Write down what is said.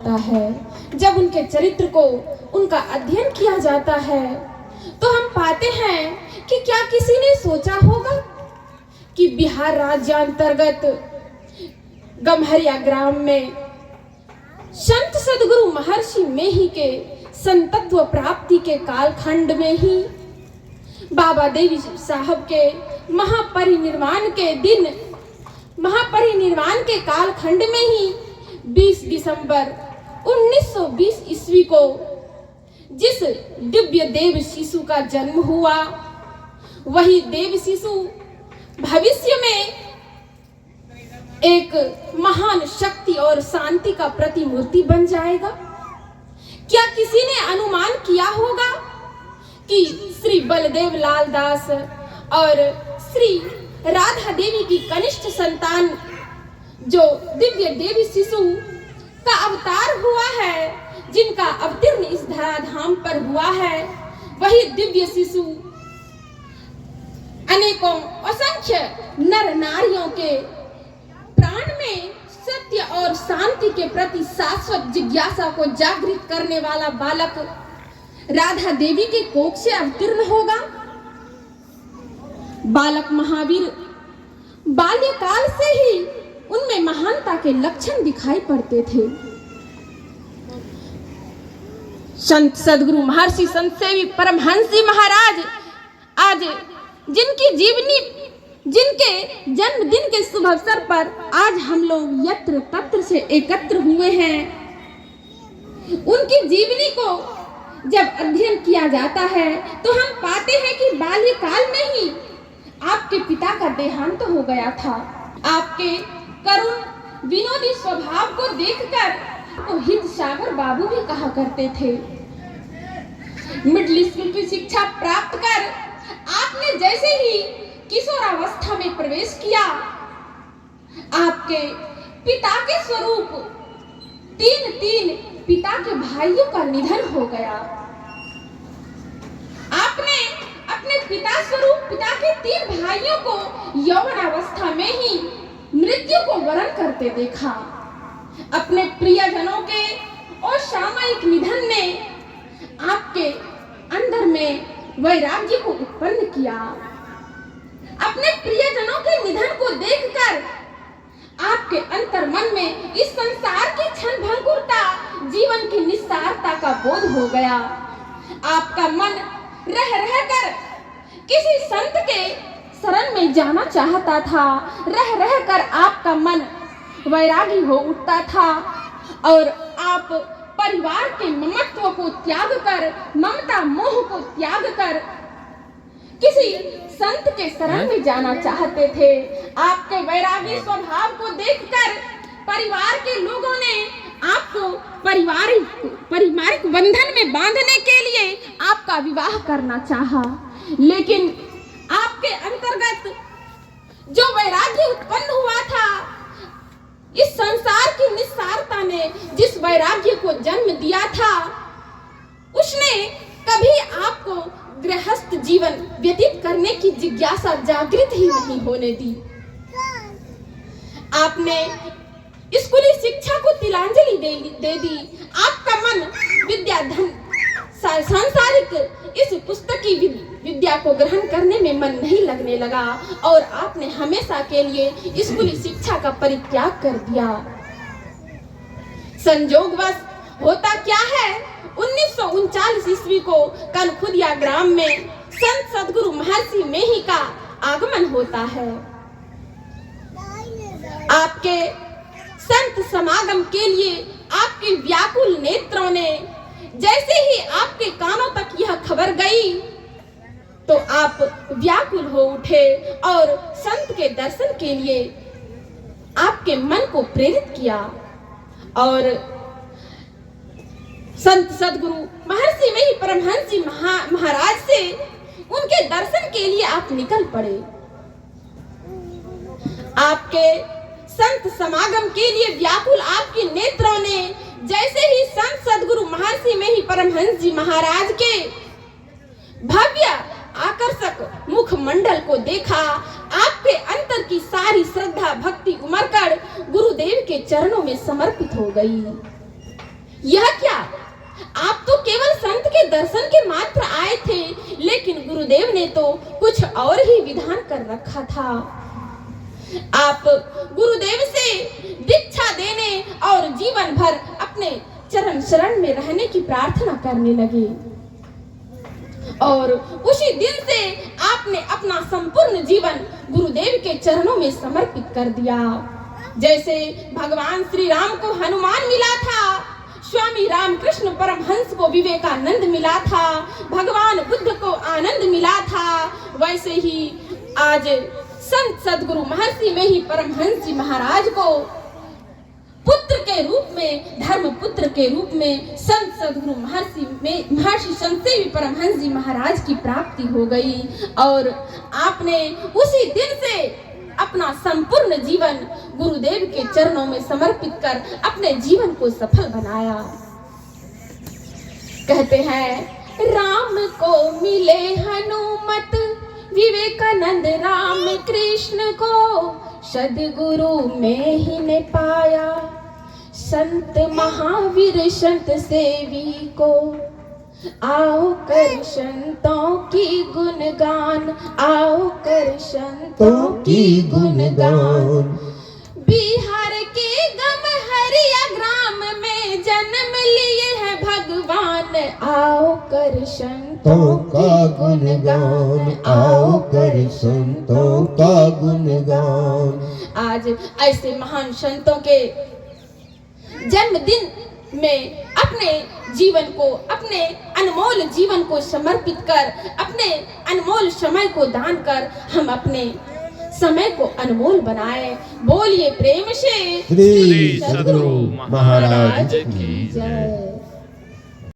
जाता है, जब उनके चरित्र को उनका अध्ययन किया जाता है तो हम पाते हैं कि क्या किसी ने सोचा होगा कि बिहार राज्य अंतर्गत गम्हरिया ग्राम में संत सदगुरु महर्षि मेही के संतत्व प्राप्ति के कालखंड में ही बाबा देवी साहब के महापरिनिर्वाण के कालखंड में ही 20 दिसंबर 1920 ईस्वी को जिस दिव्य देव शिशु का जन्म हुआ, वही देव शिशु भविष्य में एक महान शक्ति और शांति का प्रतिमूर्ति बन जाएगा। क्या किसी ने अनुमान किया होगा कि श्री बलदेव लाल दास और श्री राधा देवी की कनिष्ठ संतान जो दिव्य देवी शिशु का अवतार हुआ है, जिनका अवतीर्ण इस धराधाम पर हुआ है, वही दिव्य शिशु अनेकों असंख्य नर नारियों के प्राण में सत्य और शांति के प्रति शाश्वत जिज्ञासा को जागृत करने वाला बालक राधा देवी के कोख से अवतीर्ण होगा। बालक महावीर बाल्यकाल से ही उनमें महानता के लक्षण दिखाई पड़ते थे। संत सदगुरु महर्षि संत सेवी परमहंस जी महाराज आज जिनके जन्मदिन के शुभ अवसर पर आज हम लोग यत्र तत्र से एकत्र हुए हैं, उनकी जीवनी को जब अध्ययन किया जाता है तो हम पाते हैं कि बाल्यकाल में ही आपके पिता का देहांत हो गया था। आपके करुण विनोदी स्वभाव को देखकर तो हित सागर बाबू भी कहा करते थे। मिडिल स्कूल की शिक्षा प्राप्त कर आपने जैसे ही किशोरावस्था में प्रवेश किया, आपके पिता के स्वरूप तीन पिता के भाइयों का निधन हो गया। आपने अपने पिता स्वरूप पिता के 3 भाइयों को यौवनावस्था में ही मृत्यु को वरण करते देखा। अपने प्रियजनों के असामयिक निधन ने आपके अंदर में वैराग्य को उत्पन्न किया। अपने प्रियजनों के निधन को देखकर आपके अंतर्मन में इस संसार की क्षणभंगुरता, जीवन की निस्सारता का बोध हो गया। आपका मन रह कर किसी संत के शरण में जाना चाहता था। रह कर आपका मन वैरागी हो उठता था और आप परिवार के ममत्व को त्याग कर, ममता मोह को त्याग कर किसी संत के शरण में जाना चाहते थे। आपके वैरागी स्वभाव को देखकर परिवार के लोगों ने आपको पारिवारिक बंधन में बांधने के लिए आपका विवाह करना चाहा, लेकिन आपके अंतर्गत जो वैराग्य उत्पन्न हुआ था, इस संसार की निस्सारता ने जिस वैराग्य को जन्म दिया था, उसने कभी आपको गृहस्थ जीवन व्यतीत करने की जिज्ञासा जागृत ही नहीं होने दी। आपने स्कूली शिक्षा को तिलांजलि दे दी। आपका मन विद्या धन सांसारिक इस पुस्तकी विद्या को ग्रहण करने में मन नहीं लगने लगा और आपने हमेशा के लिए स्कूली शिक्षा का परित्याग कर दिया। संयोगवश होता क्या है, 1939 ईस्वी को कनखुदिया ग्राम में संत सदगुरु महर्षि मेही का आगमन होता है। आपके संत समागम के लिए आपके व्याकुल नेत्रों ने जैसे ही आपके कानों तक यह खबर गई तो आप व्याकुल हो उठे और संत के दर्शन के लिए आपके मन को प्रेरित किया और संत सदगुरु महर्षि मेही परमहंस जी महाराज से उनके दर्शन के लिए आप निकल पड़े। आपके संत समागम के लिए व्याकुल आपके नेत्रों ने जैसे ही संत सदगुरु महर्षि मेही परमहंस जी महाराज के भव्य आकर्षक मुखमंडल को देखा, आपके अंतर की सारी श्रद्धा भक्ति उमड़ कर गुरुदेव के चरणों में समर्पित हो गई। यह क्या, आप तो केवल संत के दर्शन के मात्र आए थे, लेकिन गुरुदेव ने तो कुछ और ही विधान कर रखा था। आप गुरुदेव से दीक्षा देने और जीवन भर अपने चरण शरण में रहने की प्रार्थना करने लगे और उसी दिन से आपने अपना संपूर्ण जीवन गुरुदेव के चरणों में समर्पित कर दिया। जैसे भगवान श्री राम को हनुमान मिला था, स्वामी रामकृष्ण परमहंस को विवेकानंद मिला था, भगवान बुद्ध को आनंद मिला था, वैसे ही आज संत सदगुरु महर्षि में ही परमहंस जी महाराज को पुत्र के रूप में, धर्म पुत्र के रूप में संत सदगुरु महर्षि संत सेवी परमहंस जी महाराज की प्राप्ति हो गई और आपने उसी दिन से अपना संपूर्ण जीवन गुरुदेव के चरणों में समर्पित कर अपने जीवन को सफल बनाया। कहते हैं राम को मिले हनुमत, विवेकानंद राम कृष्ण को सदगुरु में ही ने पाया, संत महावीर संत सेवी को आओ कर संतों की गुणगान, आओ कर संतों की गुणगान। बिहार के गमहरिया ग्राम में जन्म लिए हैं भगवान, आओ कर संतों का गुणगान, आओ कर संतों का गुणगान। आज ऐसे महान संतों के जन्मदिन में अपने जीवन को, अपने अनमोल जीवन को समर्पित कर, अपने अनमोल समय को दान कर हम अपने समय को अनमोल बनाए। बोलिए प्रेम से श्री सद्गुरु महाराज की जय।